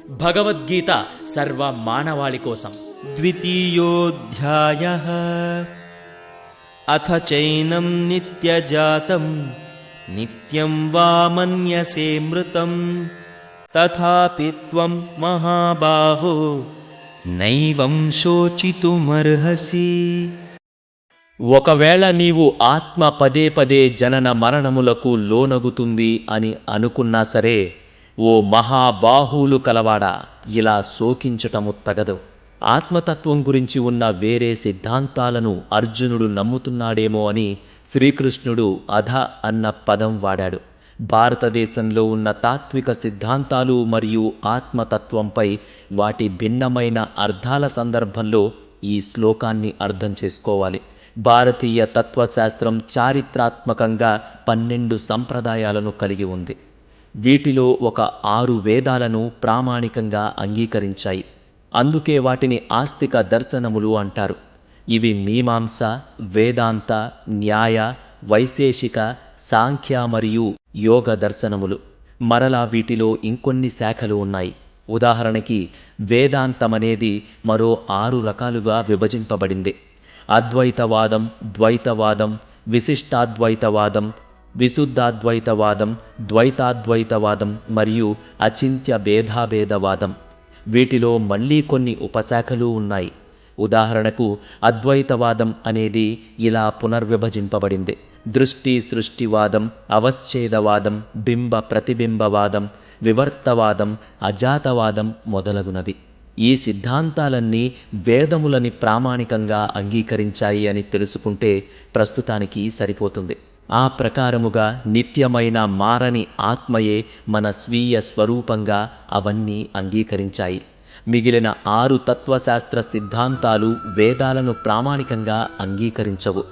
భగవద్గీత సర్వ మానవాళి కోసం. ద్వితీయోధ్యాయః. అథ చైనం నిత్యజాతం నిత్యం వా మన్యసే మృతం తథాపి త్వం మహాబాహో నైవం శోచితుమర్హసి. ఒకవేళ నీవు ఆత్మ పదే పదే జనన మరణములకు లోనగుతుంది అని అనుకున్నా సరే, ఓ మహాబాహువులు కలవాడా, ఇలా శోకించటము తగదు. ఆత్మతత్వం గురించి ఉన్న వేరే సిద్ధాంతాలను అర్జునుడు నమ్ముతున్నాడేమో అని శ్రీకృష్ణుడు అధ అన్న పదం వాడాడు. భారతదేశంలో ఉన్న తాత్విక సిద్ధాంతాలు మరియు ఆత్మతత్వంపై వాటి భిన్నమైన అర్థాల సందర్భంలో ఈ శ్లోకాన్ని అర్థం చేసుకోవాలి. భారతీయ తత్వశాస్త్రం చారిత్రాత్మకంగా 12 సంప్రదాయాలను కలిగి ఉంది. వీటిలో ఒక 6 వేదాలను ప్రామాణికంగా అంగీకరించాయి. అందుకే వాటిని ఆస్తిక దర్శనములు అంటారు. ఇవి మీమాంస, వేదాంత, న్యాయ, వైశేషిక, సాంఖ్య మరియు యోగ దర్శనములు. మరలా వీటిలో ఇంకొన్ని శాఖలు ఉన్నాయి. ఉదాహరణకి వేదాంతమనేది మరో 6 రకాలుగా విభజింపబడింది. అద్వైతవాదం, ద్వైతవాదం, విశిష్టాద్వైతవాదం, విశుద్ధాద్వైతవాదం, ద్వైతాద్వైతవాదం మరియు అచింత్య భేదాభేదవాదం. వీటిలో మళ్ళీ కొన్ని ఉపశాఖలు ఉన్నాయి. ఉదాహరణకు అద్వైతవాదం అనేది ఇలా పునర్విభజింపబడింది: దృష్టి సృష్టివాదం, అవచ్ఛేదవాదం, బింబ ప్రతిబింబవాదం, వివర్తవాదం, అజాతవాదం మొదలగునవి. ఈ సిద్ధాంతాలన్నీ వేదములని ప్రామాణికంగా అంగీకరించాయి అని తెలుసుకుంటే ప్రస్తుతానికి సరిపోతుంది. ఆ ప్రకారముగా నిత్యమైన మారని ఆత్మయే మన స్వీయ స్వరూపంగా అవన్నీ అంగీకరించాయి. మిగిలిన 6 తత్వశాస్త్ర సిద్ధాంతాలు వేదాలను ప్రామాణికంగా అంగీకరించవు.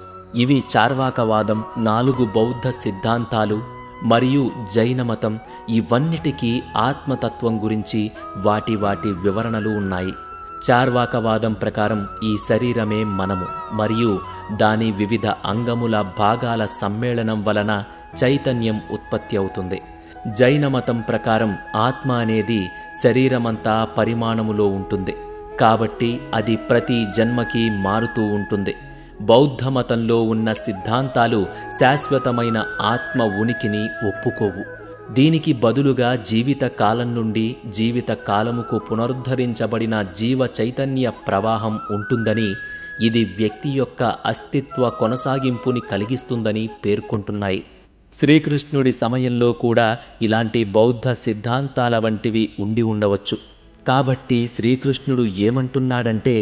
ఇవి చార్వాకవాదం, 4 బౌద్ధ సిద్ధాంతాలు మరియు జైనమతం. ఇవన్నిటికీ ఆత్మతత్వం గురించి వాటి వివరణలు ఉన్నాయి. చార్వాకవాదం ప్రకారం ఈ శరీరమే మనము మరియు దాని వివిధ అంగముల భాగాల సమ్మేళనం వలన చైతన్యం ఉత్పత్తి అవుతుంది. జైనమతం ప్రకారం ఆత్మ అనేది శరీరమంతా పరిమాణములో ఉంటుంది, కాబట్టి అది ప్రతి జన్మకి మారుతూ ఉంటుంది. బౌద్ధమతంలో ఉన్న సిద్ధాంతాలు శాశ్వతమైన ఆత్మ ఉనికిని ఒప్పుకోవు. దీనికి బదులుగా జీవిత కాలం నుండి జీవిత కాలముకు పునరుద్ధరించబడిన జీవ చైతన్య ప్రవాహం ఉంటుందని, ఇది వ్యక్తి యొక్క అస్తిత్వ కొనసాగింపుని కలిగిస్తుందని పేర్కొంటున్నాయి. శ్రీకృష్ణుడి సమయంలో కూడా ఇలాంటి బౌద్ధ సిద్ధాంతాల వంటివి ఉండి ఉండవచ్చు. కాబట్టి శ్రీకృష్ణుడు ఏమంటున్నాడంటే,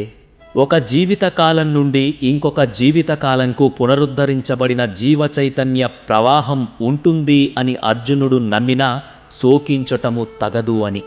ఒక జీవితకాలం నుండి ఇంకొక జీవితకాలంకు పునరుద్ధరించబడిన జీవ చైతన్య ప్రవాహం ఉంటుంది అని అర్జునుడు నమ్మినా శోకించటము తగదు అని.